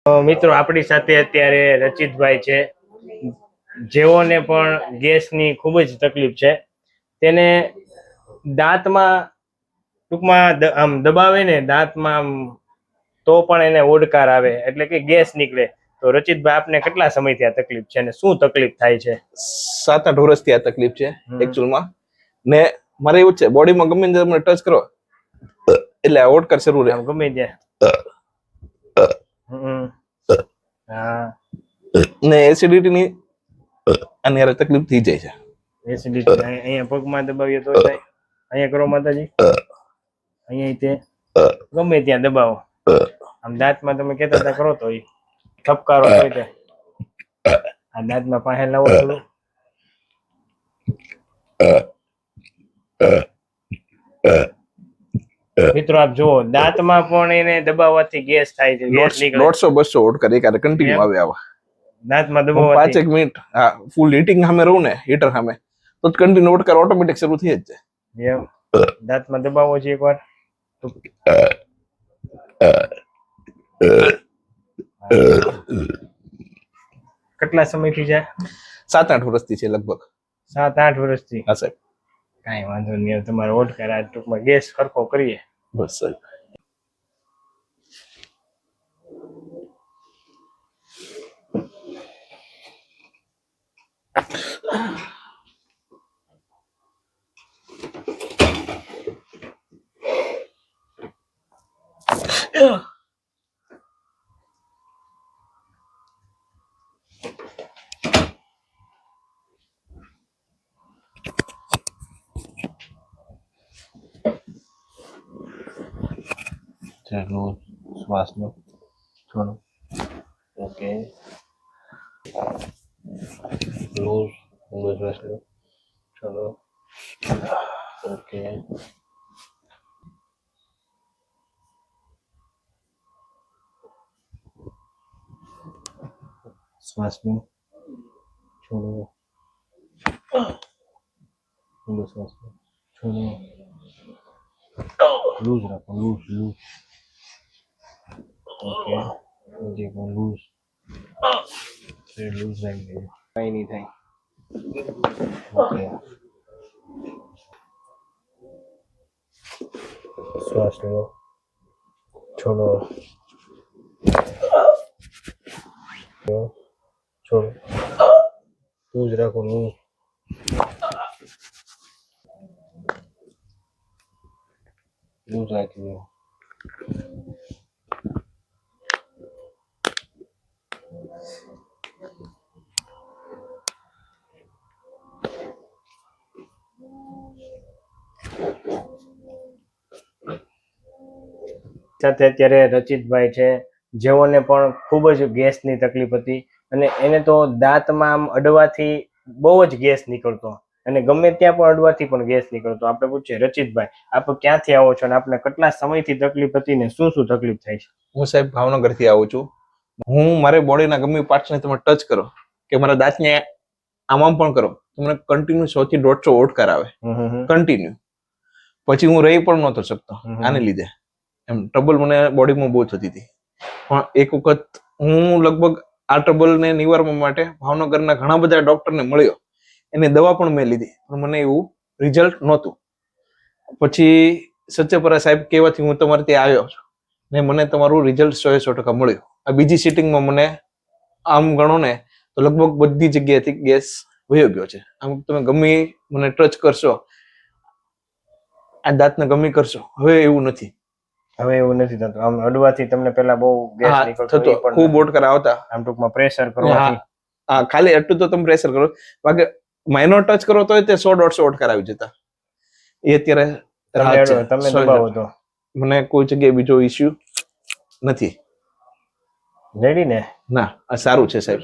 મિત્રો આપણી સાથે અત્યારે રચિતભાઈ છે, જેઓને પણ ગેસની ખૂબ જ તકલીફ છે. તેને દાંતમાં ટૂંકમાં આમ દબાવે ને દાંતમાં આમ તો પણ એને ઓડકાર આવે, એટલે કે ગેસ નીકળે. તો રચિતભાઈ, આપને કેટલા સમયથી આ તકલીફ છે અને શું તકલીફ થાય છે? 7-8 વર્ષથી આ તકલીફ છે એકચ્યુઅલમાં. ને મારે એવું છે, બોડીમાં ગમે ત્યારે મને ટચ કરો એટલે આ ઓડકાર શરૂ રહે. ગમે ત્યાં ને એસિડિટીની આની હારે તકલીફ થઈ જાય છે. એસિડિટી અહીંયા પગમાં દબાવીએ તો થાય. અહીંયા કરો માતાજી, અહીંયા તે ગમે ત્યાં દબાવો. આમ દાંતમાં તમે કહેતા હતા કરો તો ઠપકારો હોય તે આ દાંતમાં પાસે લાવો થોડું. મિત્રો આપ જુઓ, દાંતમાં પણ એને દબાવવાથી ગેસ થાય છે. ગેસ નીકળે. 150-200 ઓડકાર એકારે કન્ટિન્યુ આવે આવા દાંતમાં દબાવવાથી 5 મિનિટ ફૂલ હીટિંગ સામે રહું ને, હીટર સામે, તો કન્ટિન્યુ ઓડકાર ઓટોમેટિક શરૂ થઈ જ જાય. દાંતમાં દબાવો છે એકવાર. કેટલા સમયથી છે? 7-8 વર્ષથી છે લગભગ. 7-8 વર્ષથી? હા સાહેબ. કાંઈ વાંધો નહીં, તમારે ઓડકાર આ ટૂંકમાં ગેસ સરખો કરીએ. બસ સાહેબ. ચલો, શ્વાસ લો, છોડો. ઓકે, લૂઝ શ્વાસ લો, છોડો. ઓકે, શ્વાસ લો, છોડો. ઊંડો શ્વાસ લો, છોડો. લૂઝ રાખો, લૂઝ. ઓકે, જે પણ લૂઝ રાખી દેજો, કંઈ નહીં થાય. ઓકે, શ્વાસ લો, છોડો. છોડો, લૂઝ રાખો, લૂઝ. લૂઝ રાખી દો. સાથે અત્યારે રચિતભાઈ છે, જેઓને પણ ખૂબ જ ગેસની તકલીફ હતી અને એને તો દાંતમાં આમ અડવાથી બહુ જ ગેસ નીકળતો અને ગમે ત્યાં પણ અડવાથી પણ ગેસ નીકળતો. આપણે પૂછીએ, રચિતભાઈ, આપ ક્યાંથી આવો છો અને આપને કેટલા સમયથી તકલીફ હતી ને શું શું તકલીફ થાય છે? હું સાહેબ ભાવનગરથી આવું છું. હું મારે બોડીના ગમે પાર્ટ્સને તમે ટચ કરો કે મારા દાંતને આમ પણ કરો તો મને કન્ટિન્યુ 100-150 ઓડકાર આવે કન્ટિન્યુ. પછી હું રહી પણ નહોતો શકતો આને લીધે. એમ ટ્રબલ મને બોડીમાં બહુ થતી હતી. પણ એક વખત હું લગભગ આ ટ્રબલને નિવારવા માટે ભાવનગરના ઘણા બધા ડોક્ટરને મળ્યો, એની દવા પણ મેં લીધી, પણ મને એવું રિઝલ્ટ નહોતું. પછી સત્યપરા સાહેબ કહેવાથી હું તમારે ત્યાં આવ્યો છું ને મને તમારું રિઝલ્ટ 100% મળ્યું. આ બીજી સિટિંગમાં મને આમ ગણો ને તો લગભગ બધી જગ્યાએથી ગેસ વયો ગયો છે. આમ તમે ગમે મને ટચ કરશો, આ દાંતને ગમે કરશો, હવે એવું નથી. હવે એવું નથી થતું. આમ અડવાથી તમને પહેલા બહુ ગેસ નીકળતો, ખૂબ ઓડકાર આવતા. આમ ટૂંકમાં પ્રેશર કરવાથી. હા, ખાલી એટલું તો તમે પ્રેશર કરો, બાકી માઇનોર ટચ કરો તો તે 100-150 ઓડકાર આવી જતા. એ અત્યારે તમે દબાવો તો મને કોઈ જગ્યાએ બીજો ઇશ્યુ નથી. રેડી ને? ના, આ સારું છે સાહેબ,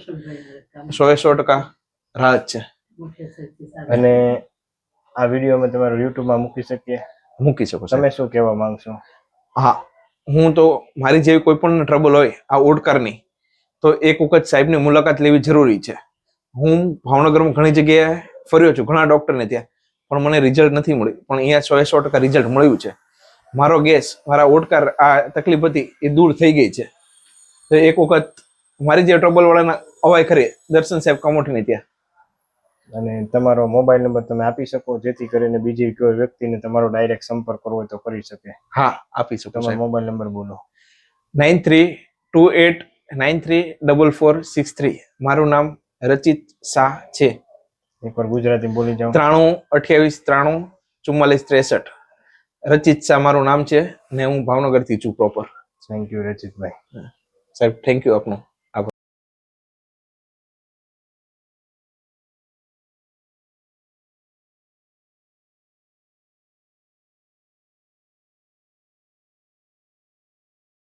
100% રાહત છે. અને આ વિડીયો અમે તમારો યુટ્યુબમાં મૂકી શકીએ? મૂકી શકો. તમે શું કહેવા માંગશો? હા, હું તો મારી જેવી કોઈ પણ ટ્રબલ હોય આ ઓડકારની, તો એક વખત સાહેબની મુલાકાત લેવી જરૂરી છે. હું ભાવનગરમાં ઘણી જગ્યાએ ફર્યો છું, ઘણા ડોક્ટરને ત્યાં, પણ મને રિઝલ્ટ નથી મળ્યું. પણ અહીંયા 100% રિઝલ્ટ મળ્યું છે. મારો ગેસ, મારા ઓડકાર, આ તકલીફ હતી એ દૂર થઈ ગઈ છે. તો એક વખત મારી જે ટ્રબલ વાળાના અવાય ખરી દર્શન સાહેબ કમોઠીને ત્યાં. અને તમારો મોબાઈલ નંબર તમે આપી શકો જેથી કરીને બીજી કોઈ વ્યક્તિને તમારો ડાયરેક્ટ સંપર્ક કરવો હોય તો કરી શકે. હા આપી શકો તમારો સાહેબ. મોબાઈલ નંબર બોલો. 9328934463. મારું નામ રચિત શાહ છે. એકવાર ગુજરાતી બોલી જાઓ. 9328934463. રચિત શાહ મારું નામ છે ને હું ભાવનગર થી છું પ્રોપર. Thank you રચિતભાઈ. સાહેબ થેન્ક યુ આપનું.